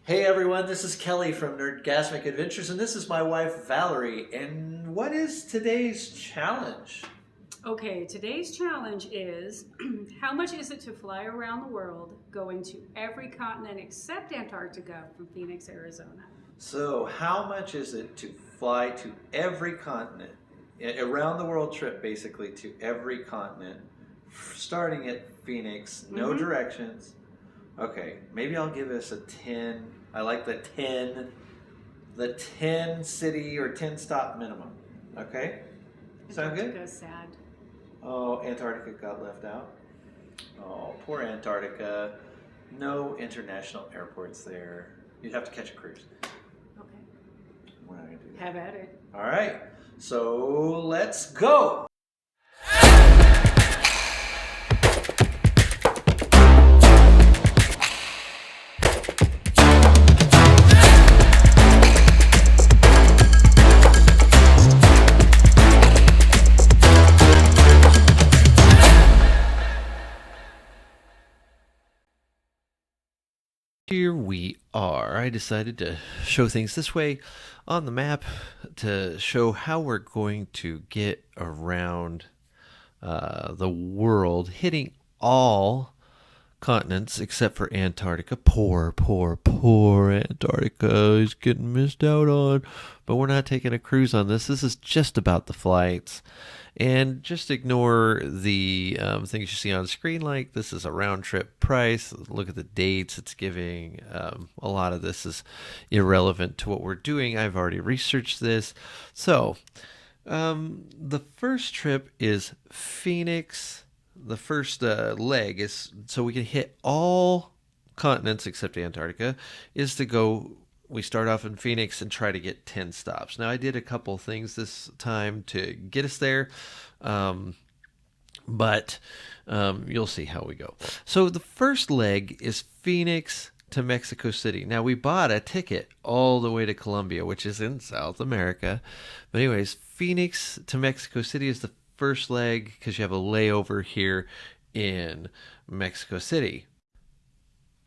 Hey everyone, this is Kelly from Nerdgasmic Adventures, and this is my wife Valerie. And what is today's challenge? Okay, today's challenge is how much is it to fly around the world going to every continent except Antarctica from Phoenix, Arizona? So, how much is it to fly to every continent, around the world trip basically to every continent, starting at Phoenix, no Mm-hmm. directions? Okay, maybe I'll give us a 10. I like the 10 city or 10 stop minimum. Okay? Sound good? Antarctica is sad. Oh, Antarctica got left out. Oh, poor Antarctica. No international airports there. You'd have to catch a cruise. Okay, We're not going to do have that. at it. All right. So let's go. Here we are. I decided to show things this way on the map to show how we're going to get around the world, hitting all continents except for Antarctica. Poor Antarctica is getting missed out on. But we're not taking a cruise on this. This is just about the flights. And just ignore the things you see on screen, like this is a round trip price. Look at the dates it's giving. A lot of this is irrelevant to what we're doing. I've already researched this. So, the first trip is Phoenix. The first leg is so we can hit all continents except Antarctica. Is to go. We start off in Phoenix and try to get 10 stops. Now, I did a couple things this time to get us there, um, but you'll see how we go. So, the first leg is Phoenix to Mexico City. Now, we bought a ticket all the way to Colombia, which is in South America. But, anyways, Phoenix to Mexico City is the first leg because you have a layover here in Mexico City.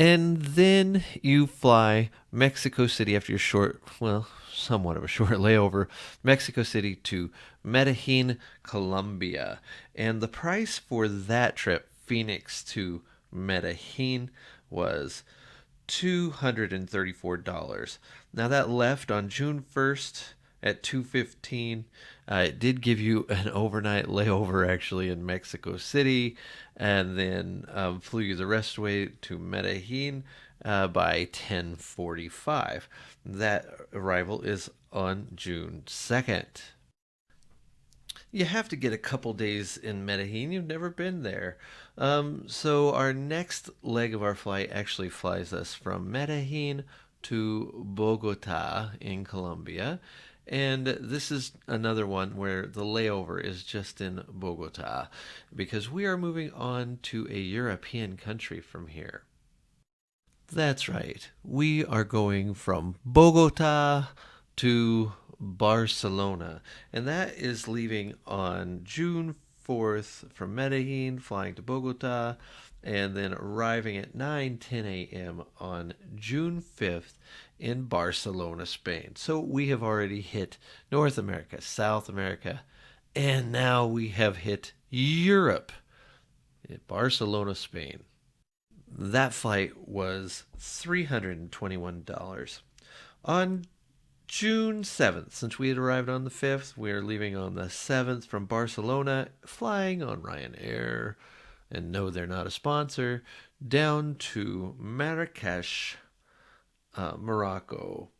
And then you fly Mexico City after your short, well, somewhat of a short layover, Mexico City to Medellin, Colombia. And the price for that trip, Phoenix to Medellin, was $234. Now that left on June 1st at 2:15. It did give you an overnight layover actually in Mexico City, and then flew you the rest of the way to Medellin by 10:45. That arrival is on June 2nd. You have to get a couple days in Medellin. You've never been there. So our next leg of our flight actually flies us from Medellin to Bogota in Colombia. And this is another one where the layover is just in Bogota because we are moving on to a European country from here. That's right. We are going from Bogota to Barcelona. And that is leaving on June 4th from Medellin, flying to Bogota, and then arriving at 9:10 a.m. on June 5th in Barcelona, Spain. So we have already hit North America, South America, and now we have hit Europe, Barcelona, Spain. That flight was $321. On June 7th, since we had arrived on the 5th, we are leaving on the 7th from Barcelona, flying on Ryanair, and no, they're not a sponsor, down to Marrakesh, Morocco.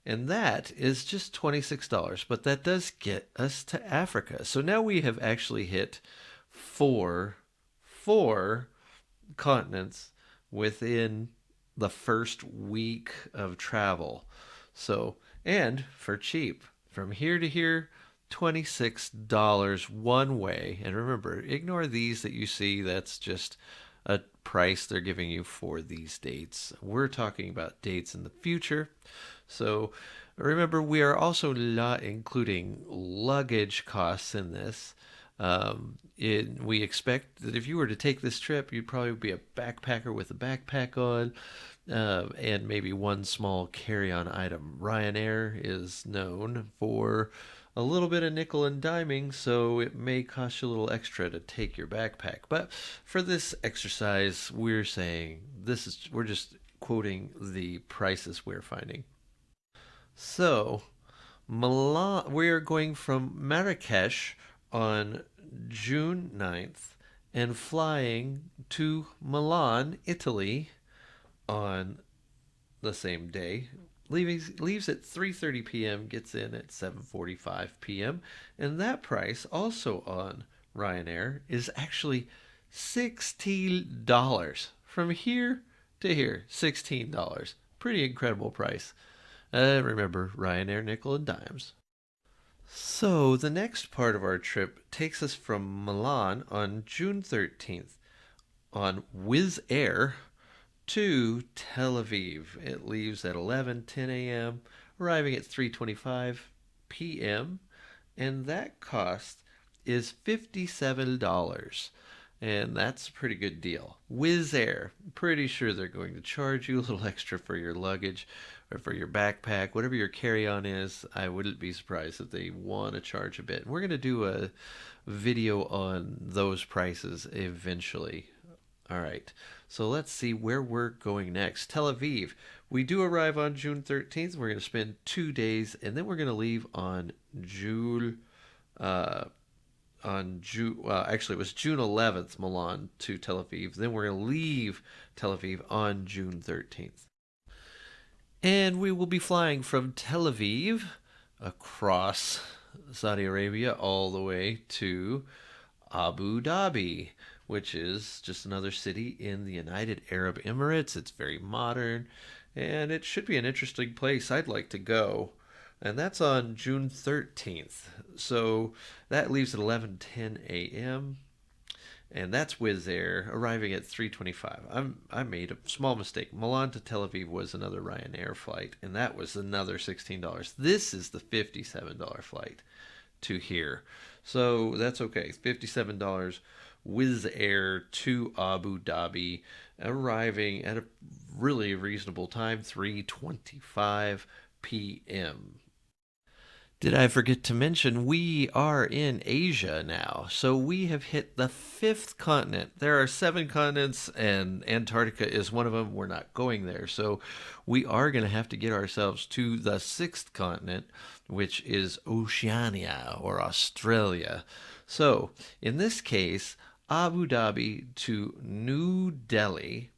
And that is just $26, but that does get us to Africa. So now we have actually hit four continents within the first week of travel. So, and for cheap, from here to here, $26 one way. And remember, ignore these that you see. That's just a price they're giving you for these dates. We're talking about dates in the future. So remember, we are also not including luggage costs in this. We expect that if you were to take this trip, you'd probably be a backpacker with a backpack on. and maybe one small carry-on item. Ryanair is known for a little bit of nickel and diming, so it may cost you a little extra to take your backpack. But for this exercise, we're saying we're just quoting the prices we're finding. So, Milan, we are going from Marrakesh on June 9th and flying to Milan, Italy on the same day. Leaves at 3:30 p.m., gets in at 7:45 p.m., and that price also on Ryanair is actually $16 from here to here. $16. Pretty incredible price. Remember, Ryanair nickel and dimes. So the next part of our trip takes us from Milan on June 13th on Wizz Air to Tel Aviv. It leaves at 11:10 a.m., arriving at 3:25 p.m., and that cost is $57. And that's a pretty good deal. Wizz Air, pretty sure they're going to charge you a little extra for your luggage or for your backpack, whatever your carry-on is. I wouldn't be surprised if they want to charge a bit. We're going to do a video on those prices eventually. All right, so let's see where we're going next. Tel Aviv. We do arrive on June 13th. We're going to spend 2 days, and then we're going to leave on actually it was June 11th, Milan to Tel Aviv. Then we're going to leave Tel Aviv on June 13th. And we will be flying from Tel Aviv across Saudi Arabia all the way to Abu Dhabi, which is just another city in the United Arab Emirates. It's very modern, and it should be an interesting place. I'd like to go. And that's on June 13th. So that leaves at 11:10 a.m. And that's Wizz Air, arriving at 3:25. I made a small mistake. Milan to Tel Aviv was another Ryanair flight, and that was another $16. This is the $57 flight to here. So that's okay. $57 Wizz Air to Abu Dhabi, arriving at a really reasonable time, 3:25 p.m. Did I forget to mention we are in Asia now? So we have hit the 5th continent. There are 7 continents, and Antarctica is one of them. We're not going there. So we are going to have to get ourselves to the 6th continent, which is Oceania or Australia. So in this case, Abu Dhabi to New Delhi.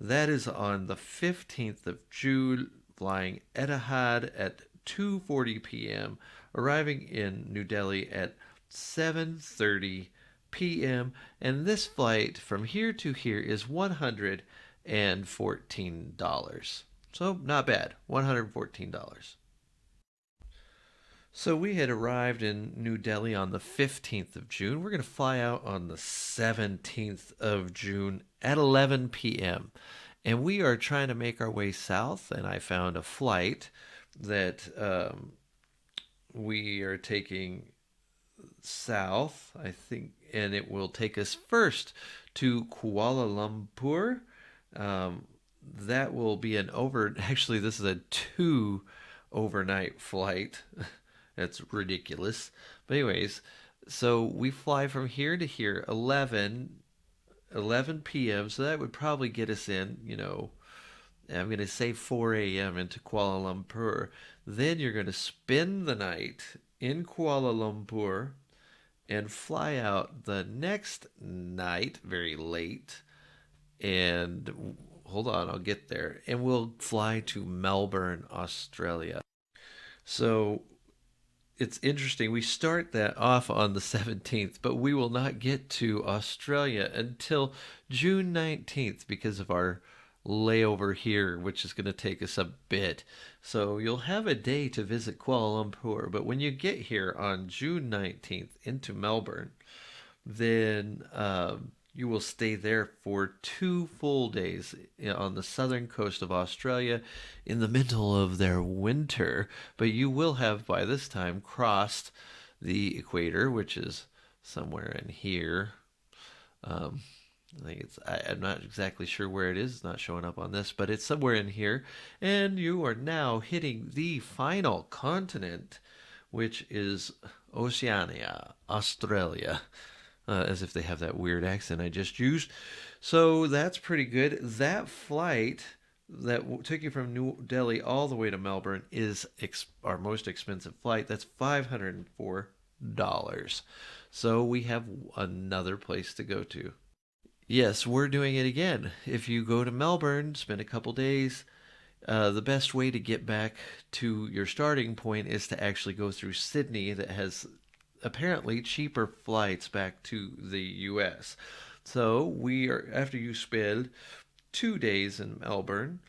That is on the 15th of June, flying Etihad at 2:40 p.m., arriving in New Delhi at 7:30 p.m., and this flight from here to here is $114. So not bad, $114. So we had arrived in New Delhi on the 15th of June. We're going to fly out on the 17th of June at 11 p.m. And we are trying to make our way south, and I found a flight that we are taking south, I think, and it will take us first to Kuala Lumpur. That will be actually, this is a 2 overnight flight. That's ridiculous. But anyways, so we fly from here to here, 11 p.m. So that would probably get us in, I'm going to say 4 a.m. into Kuala Lumpur. Then you're going to spend the night in Kuala Lumpur and fly out the next night, very late. And hold on, I'll get there. And we'll fly to Melbourne, Australia. So it's interesting. We start that off on the 17th, but we will not get to Australia until June 19th because of our layover here, which is going to take us a bit. So you'll have a day to visit Kuala Lumpur, but when you get here on June 19th into Melbourne, then you will stay there for 2 full days on the southern coast of Australia in the middle of their winter. But you will have by this time crossed the equator, which is somewhere in here. I think I'm not exactly sure where it is. It's not showing up on this, but it's somewhere in here. And you are now hitting the final continent, which is Oceania, Australia. As if they have that weird accent I just used. So that's pretty good. That flight that took you from New Delhi all the way to Melbourne is our most expensive flight. That's $504. So we have another place to go to. Yes, we're doing it again. If you go to Melbourne, spend a couple days, the best way to get back to your starting point is to actually go through Sydney, that has apparently cheaper flights back to the US. So we are after you spend 2 days in Melbourne,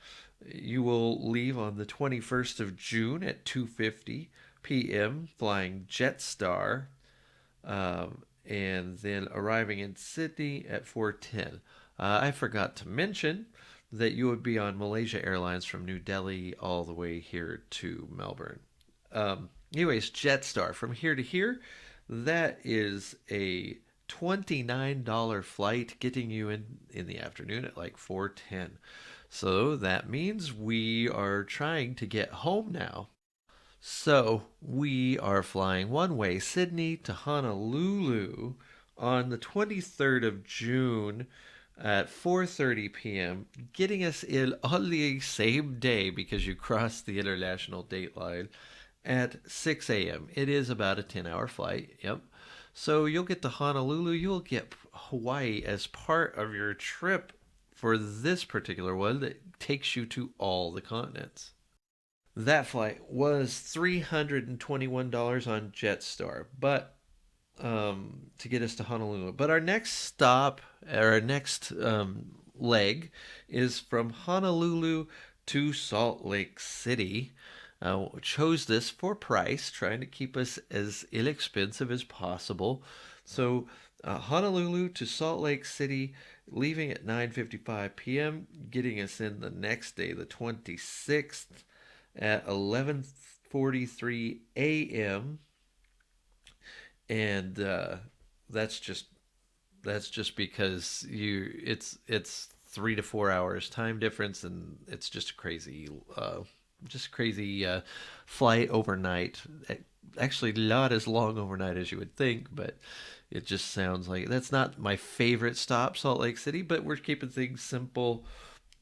you will leave on the 21st of June at 2:50 p.m. flying Jetstar, and then arriving in Sydney at 4:10. I forgot to mention that you would be on Malaysia Airlines from New Delhi all the way here to Melbourne. Anyways, Jetstar from here to here, that is a $29 flight getting you in the afternoon at like 4:10. So that means we are trying to get home now. So we are flying one way, Sydney to Honolulu on the 23rd of June at 4:30 p.m., getting us in on the same day because you crossed the international date line at 6 a.m. It is about a 10-hour flight. Yep. So you'll get to Honolulu. You'll get Hawaii as part of your trip for this particular one that takes you to all the continents. That flight was $321 on Jetstar, but to get us to Honolulu. But our next stop, or our next leg, is from Honolulu to Salt Lake City. Chose this for price, trying to keep us as inexpensive as possible. So Honolulu to Salt Lake City, leaving at 9:55 p.m., getting us in the next day, the 26th, at 11:43 a.m. And that's just because it's 3 to 4 hours time difference, and it's just a crazy flight overnight. Actually, not as long overnight as you would think, but it just sounds like that's not my favorite stop, Salt Lake City, but we're keeping things simple.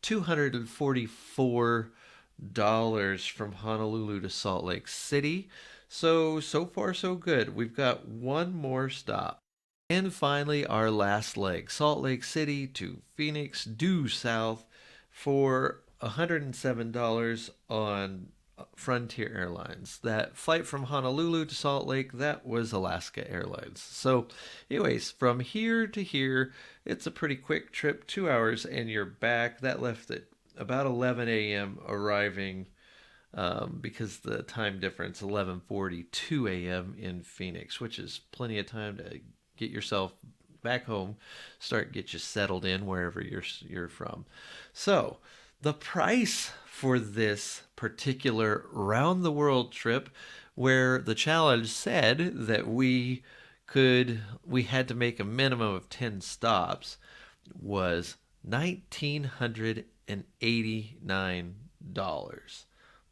$244 from Honolulu to Salt Lake City. So far so good. We've got one more stop. And finally, our last leg, Salt Lake City to Phoenix, due south, for $107 on Frontier Airlines. That flight from Honolulu to Salt Lake, that was Alaska Airlines. So anyways, from here to here, it's a pretty quick trip, 2 hours, and you're back. That left at about 11 a.m. arriving, because the time difference, 11:42 a.m. in Phoenix, which is plenty of time to get yourself back home, get you settled in wherever you're from. So the price for this particular round the world trip, where the challenge said that we had to make a minimum of 10 stops, was $1,989.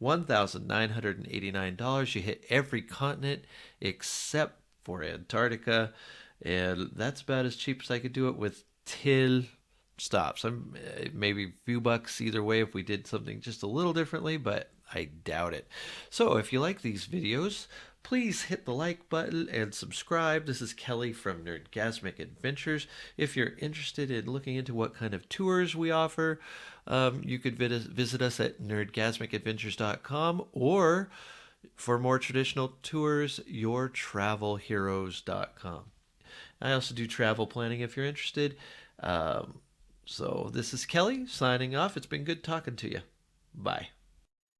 $1,989. You hit every continent except for Antarctica, and that's about as cheap as I could do it with 10 stops. I'm maybe a few bucks either way if we did something just a little differently, but I doubt it. So if you like these videos, please hit the like button and subscribe. This is Kelly from Nerdgasmic Adventures. If you're interested in looking into what kind of tours we offer, you could visit us at nerdgasmicadventures.com, or for more traditional tours, yourtravelheroes.com. I also do travel planning if you're interested. So this is Kelly signing off. It's been good talking to you. Bye.